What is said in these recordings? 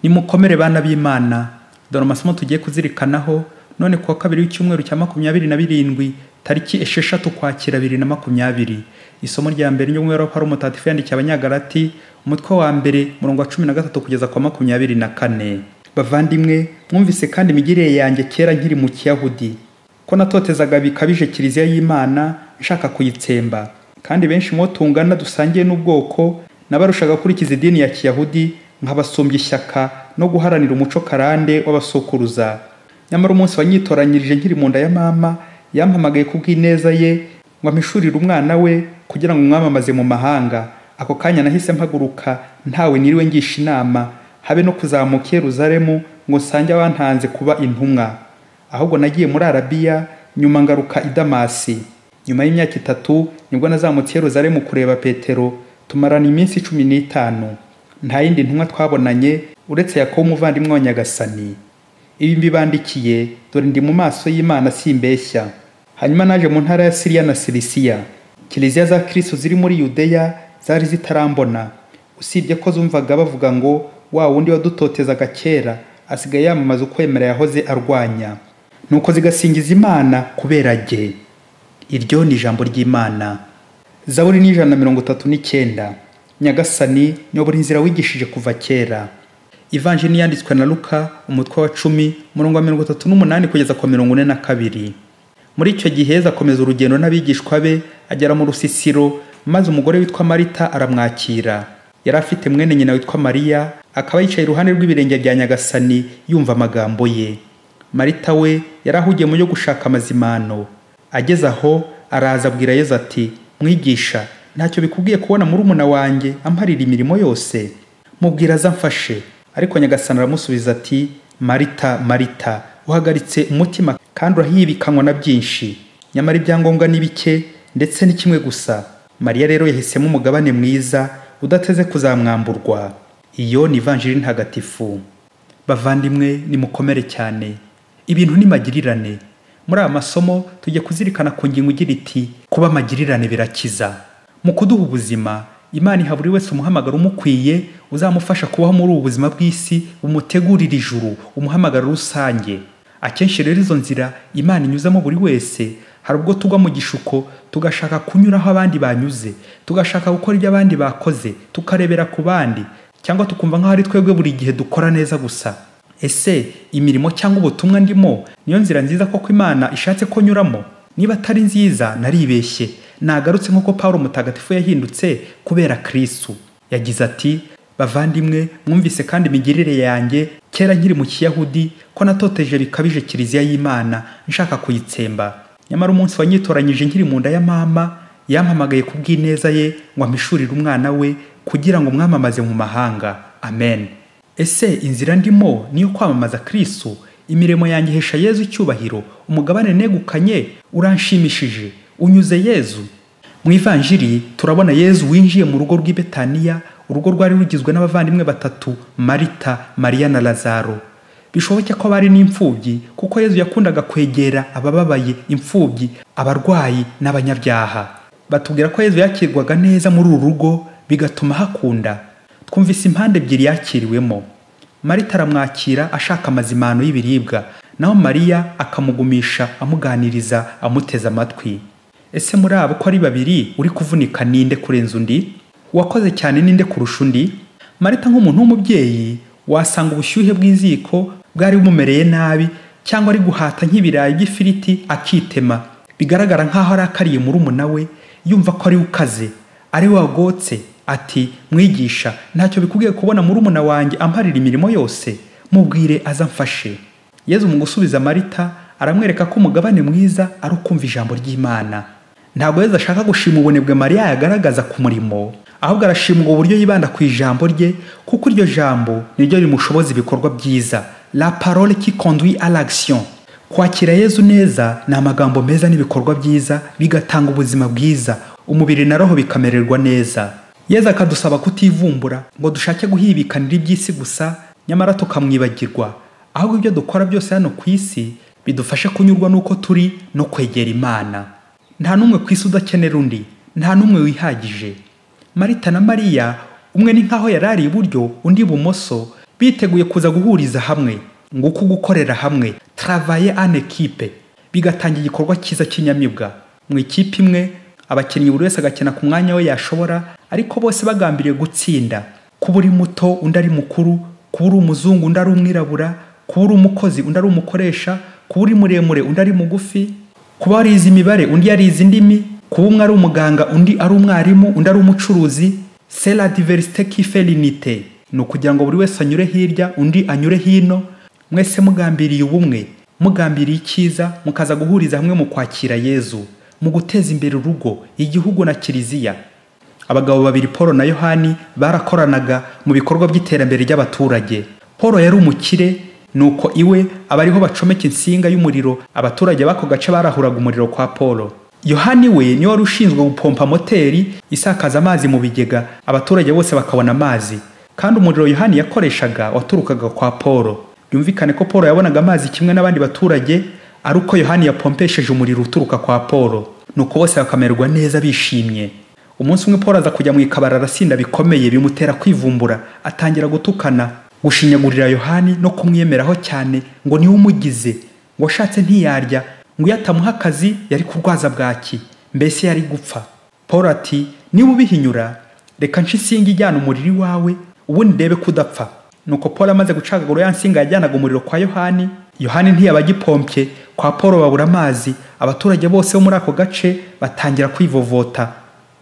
Nimukomere bana b'Imana. Dore amasomo tugiye kuzirikanaho none kuwa kabiri w'icyumweru cya 27 tariki 6 Ukwakira 2020. Isomo rya mbere ry'umwero Paulo mutagatifu yandikiye Abanyagalati umutwe wa mbere murongo wa 13 kugeza kwa 24. Bavandimwe, mwumvise kandi imigirire yanjye kera nkiri mu Kiyahudi, ko natotezaga bikabije kiliziya y'Imana nshaka kuyitsemba, kandi benshi mo tungana dusangiye n'ubwoko nabarushaga kurikiza idini ya Kiyahudi nk'abasumbye ishyaka no guharanira umuco karande w'abasokuruza. Nyamara umunsi wanyitoranyirije nkiri mu nda ya mama yampamagaye kubw'ineza ye ngo amishurire umwana we kugira ngo mwamamaze mu mahanga. Ako kanya nahise mpaguruka ntawe niriwe ngisha inama habe no kuzamuka Yerusalemu ngo sange abantanze kuba intumwa. Ahubwo nagiye muri Arabiya nyuma ngaruka i Damasi. Nyuma y'imyaka 3 nibwo nazamutse Yerusalemu kureba Petero, tumarana iminsi 15. Nta yindi ntumwa twabonanye uretse Yakobo umuvandimwe wa Nyagasani. Ibi mbibandikiye dore ndi mu maso y'Imana simbeshya. Hanyuma naje mu ntara ya Siriya na Silisiya. Kiliziya za Kristo ziri muri Yudeya zari zitarambona, usibye ko zumvaga bavuga ngo wa wundi wadutotezaga kera asigaye yamamaza ukwemera yahoze arwanya, nuko zigasingiza Imana kubera jye. Iryo ni ijambo ry'Imana. Zaburi ni 139. Nyagasani nyobora inzira wigishije kuva kera. Ivanjili yanditswe na Luka umutwe wa 10 murongo wa 38 kugeza kwa 42. Muri icyo gihe akomeza urugendo n'abigishwa be agera mu rusisiro, maze umugore witwa Marita aramwakira. Yari afite mwene nyina witwa Mariya, akaba yicaye iruhande rw'ibirenge bya Nyagasani yumva amagambo ye. Marita we yarahugiye mu yo gushaka amazimano. Ageze aho araza abwira Yesu ati, mwigisha, ntacyo bikubwiye kubona murumuna wanjye amparira imirimo yose? Mubwira azamfashe. Ariko Nyagasani aramusubiza ati, Marita, Marita, uhagaritse umutima kandi urahibikanywa na byinshi, nyamara ibyangombwa ni bike ndetse ni kimwe gusa. Mariya rero yahisemo umugabane mwiza udateze kuzamwamburwa. Iyo ni Ivanjili ntagatifu. Bavandimwe, nimukomere cyane. Ibintu ni magirirane. Muri aya masomo tujye kuzirikana ku ngingo igira iti kuba magirirane birakiza. Mu kuduha ubuzima, Imana iha buri wese umuhamagaro umukwiye uzamufasha kubaho muri ubu buzima bw'isi umutegurira ijuru, umuhamagaro rusange. Akenshi rero izo nzira Imana inyuzamo buri wese, hari ubwo tugwa mu gishuko tugashaka kunyuraho abandi banyuze, tugashaka gukora ibyo abandi bakoze, tukarebera ku bandi, cyangwa tukumva nk'aho ari twebwe buri gihe dukora neza gusa. Ese imirimo cyangwa ubutumwa ndimo niyo nzira nziza koko Imana ishatse ko nyuramo? Niba atari nziza naribeshye. Nagarutse nk'uko Paulo mutagatifu yahindutse kubera Kristo. Yagize ati, bavandimwe, mwumvise kandi imigirire yanjye kera nkiri mu Kiyahudi, ko natoteje bikabije kiliziya y'Imana nshaka kuyitsemba. Nyamara umunsi wanyitoranyije nkiri mu nda ya mama yampamagaye kubw'ineza ye ngo amishurire umwana we kugira ngo mwamamaze mu mahanga. Amen. Ese inzira ndimo niyo kwamamaza Kristo? Imirimo yanjye hesha Yezu icyubahiro? Umugabane negukanye uranshimishije unyuze Yezu? Mu Ivanjili turabona Yezu winjiye mu rugo rw'i Betaniya, urugo rwari rugizwe n'abavandimwe 3, Marita, Mariya na Lazaro. Bishoboke ko bari n'imfubyi kuko Yezu yakundaga kwegera abababaye, imfubyi, abarwayi n'abanyabyaha. Batubwira ko Yezu yakirwaga neza muri uru rugo bigatuma hakunda. Twumvise impande ebyiri yakiriwemo. Marita aramwakira ashaka amazimano y'ibiribwa, naho Mariya akamugumisha amuganiriza amuteza amatwi. Ese muri abo ko ari babiri uri kuvunika ninde kurenza undi? Wakoze cyane ninde kurusha undi? Marita nk'umuntu w'umubyeyi wasanga ubushyuhe bw'iziko bwari bumumereye nabi, cyangwa ari guhata nk'ibirayi by'ifiriti akitema. Bigaragara nk'aho ari akariye murumuna we, yumva ko ari ukaze, ari wagotse. Ati, mwigisha, ntacyo bikubwiye kubona murumuna wanjye amparira imirimo yose? Mubwire azamfashe. Yezu mu gusubiza Marita aramwereka ko umugabane mwiza ari ukumva ijambo ry'Imana. Ntabwo Yezu ashaka gushima ubunebwe Mariya yagaragaza ku murimo, ahubwo arashima ubwo buryo yibanda ku ijambo rye, kuko iryo jambo niryo rimushoboza ibikorwa byiza. La parole qui conduit à l'action. Kwakira Yezu neza ni amagambo meza n'ibikorwa byiza bigatanga ubuzima bwiza, umubiri na roho bikamererwa neza. Yezu akadusaba kutivumbura ngo dushake guhibikanira iby'isi gusa, nyamara tukamwibagirwa, ahubwo ibyo dukora byose hano ku isi bidufashe kunyurwa n'uko turi no kwegera Imana. Nta numwe ku isi udakenera undi, nta numwe wihagije. Marita na Mariya umwe ni nkaho yarari iburyo undi ibumoso, biteguye kuza guhuriza hamwe, nguko gukorera hamwe, travailler en équipe, bigatanga igikorwa cyiza cy'inyamibwa. Mu ikipe imwe abakinnyi buri wese agakina ku mwanya we yashobora, ariko bose bagambiriye gutsinda. Kuba uri muto undi ari mukuru, kuba uri umuzungu undi ari umwirabura, kuba uri umukozi undi ari umukoresha, kuba uri muremure undi ari mugufi, kuba warize imibare undi yarize indimi, kuba umwe ari umuganga undi ari umwarimu undi ari umucuruzi. C'est la diversité qui fait l'unité. Ni ukugira ngo buri wese anyure hirya undi anyure hino, mwese mugambiriye ubumwe, mugambiriye icyiza, mukaza guhuriza hamwe mu kwakira Yezu, mu guteza imbere urugo, igihugu na kiliziya. Abagabo babiri Paul na Yohani barakoranaga mu bikorwa by'iterambere ry'abaturage. Paul yari umukire, nuko iwe abariho bacomeka insinga y'umuriro, abaturage bako gace barahuraga umuriro kwa Paul. Yohani we ni wari ushinzwe gupompa moteri isakaza amazi mu bigega, abaturage bose bakabona amazi. Kandi umuriro Yohani yakoreshaga waturukaga kwa Paul. Byumvikane ko Paul yabonaga amazi kimwe n'abandi baturage, ari uko Yohani yapompesheje umuriro uturuka kwa Paul. Nuko bose bakamererwa neza bishimye. Umunsi umwe Paul aza kujya mu ikabara arasinda bikomeye, bimutera kwivumbura, atangira gutukana, gushinyagurira Yohani no kumwiyemeraho cyane ngo niwe umugize, ngo ashatse ntiyarya, ngo yatamuha akazi yari kurwaza bwaki, mbese yari gupfa. Paul ati, niba ubihinyura reka nce isinga ijyana umuriro wawe ubundi ndebe kudapfa. Nuko Paul amaze gucagagura ya nsinga yajyanaga umuriro kwa Yohani, Yohani ntiyabagipompye, kwa Paul babura amazi, abaturage bose bo muri ako gace batangira kwivovota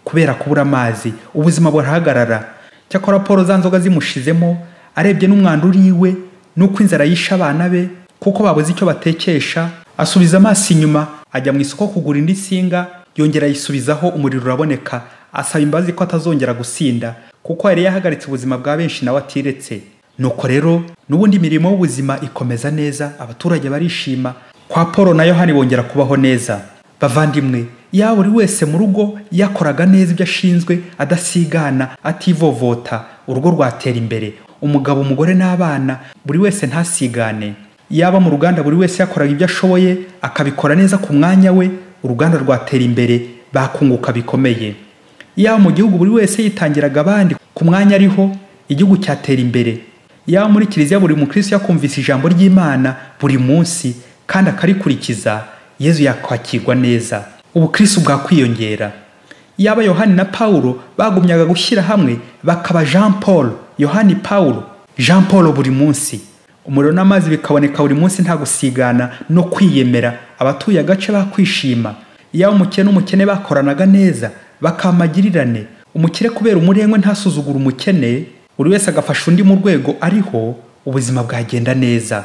kubera kubura amazi, ubuzima burahagarara. Cyakora Paul za nzoga zimushizemo, arebye n'umwanda uriwe nuko inzara yisha abana be kuko babuze icyo batekesha, asubiza amaso inyuma, ajya mu isoko kugura indi singa, yongera yisubizaho, umuriro uraboneka. Asaba imbabazi ko atazongera gusinda kuko yari yahagaritse ubuzima bwa benshi nawe atiretse. Nuko rero n'ubundi mirimo y'ubuzima ikomeza neza, abaturage barishima, kwa Paul na Yohani bongera kubaho neza. Bavandimwe, ya buri wese mu rugo yakoraga neza ibyo ashinzwe, adasigana, ativovota, urugo rwatera imbere. Umugabo, umugore n'abana, buri wese ntasigane. Yaba mu ruganda buri wese yakoraga ibyo ashoboye, akabikora neza ku mwanya we, uruganda rwatera imbere, bakunguka bikomeye. Yaba mu gihugu buri wese yitangiraga abandi ku mwanya ariho, igihugu cyatera imbere. Yaba muri kiliziya buri mukristo yakumvise ijambo ry'Imana buri munsi kandi akarikurikiza, Yezu yakwakirwa neza, ubukristo bwakwiyongera. Yaba Yohani na Paulo bagumyaga gushyira hamwe bakaba Jean Paul, Yohani Paulo, Jean Paul buri munsi, umuriro n'amazi bikaboneka buri munsi nta gusigana no kwiyemera, abatuye agace bakwishima. Yaba umukene n'umukene bakoranaga neza, bakamagirirane, umukire kubera umurengwe ntasuzugura umukene, buri wese agafasha undi mu rwego ariho, ubuzima bwagenda neza.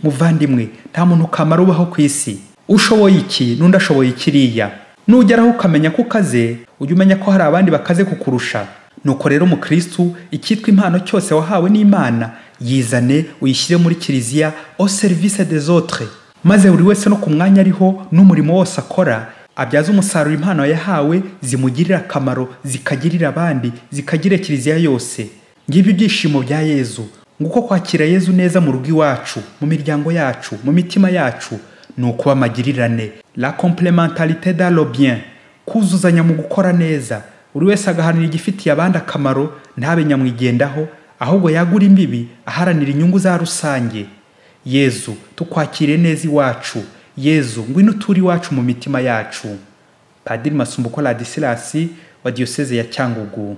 Muvandimwe, nta muntu kamara ubaho ku isi, ushoboye iki n'undi ashoboye ikiriya. Nugeraho ukamenya ko ukaze, ujye umenya ko hari abandi bakaze kukurusha. Nuko rero mu Kristo icyitwa impano cyose wahawe n'Imana, yizane uyishyire muri kiliziya au service des autres, maze buri wese no ku mwanya ariho n'umurimo wose akora abyaza umusaruro impano yahawe, zimugirira akamaro, zikagirira abandi, zikagirira kiliziya yose. Ngibyo ibyishimo bya Yezu, nguko kwakira Yezu neza mu rugo iwacu, mu miryango yacu, mu mitima yacu, nuko bamagirirane, la complémentarité dans le bien, kuzuzanya mu gukora neza, buri wese agahanira igifitiye abandi akamaro, ntabe nyamwigendaho, ahubwo yagura imbibi aharanira inyungu za rusange. Yezu, tukwakire neza iwacu. Yezu, ngwino turi iwacu mu mitima yacu. Padiri Masumbuko Ladislas wa Diocese ya Cyangugu.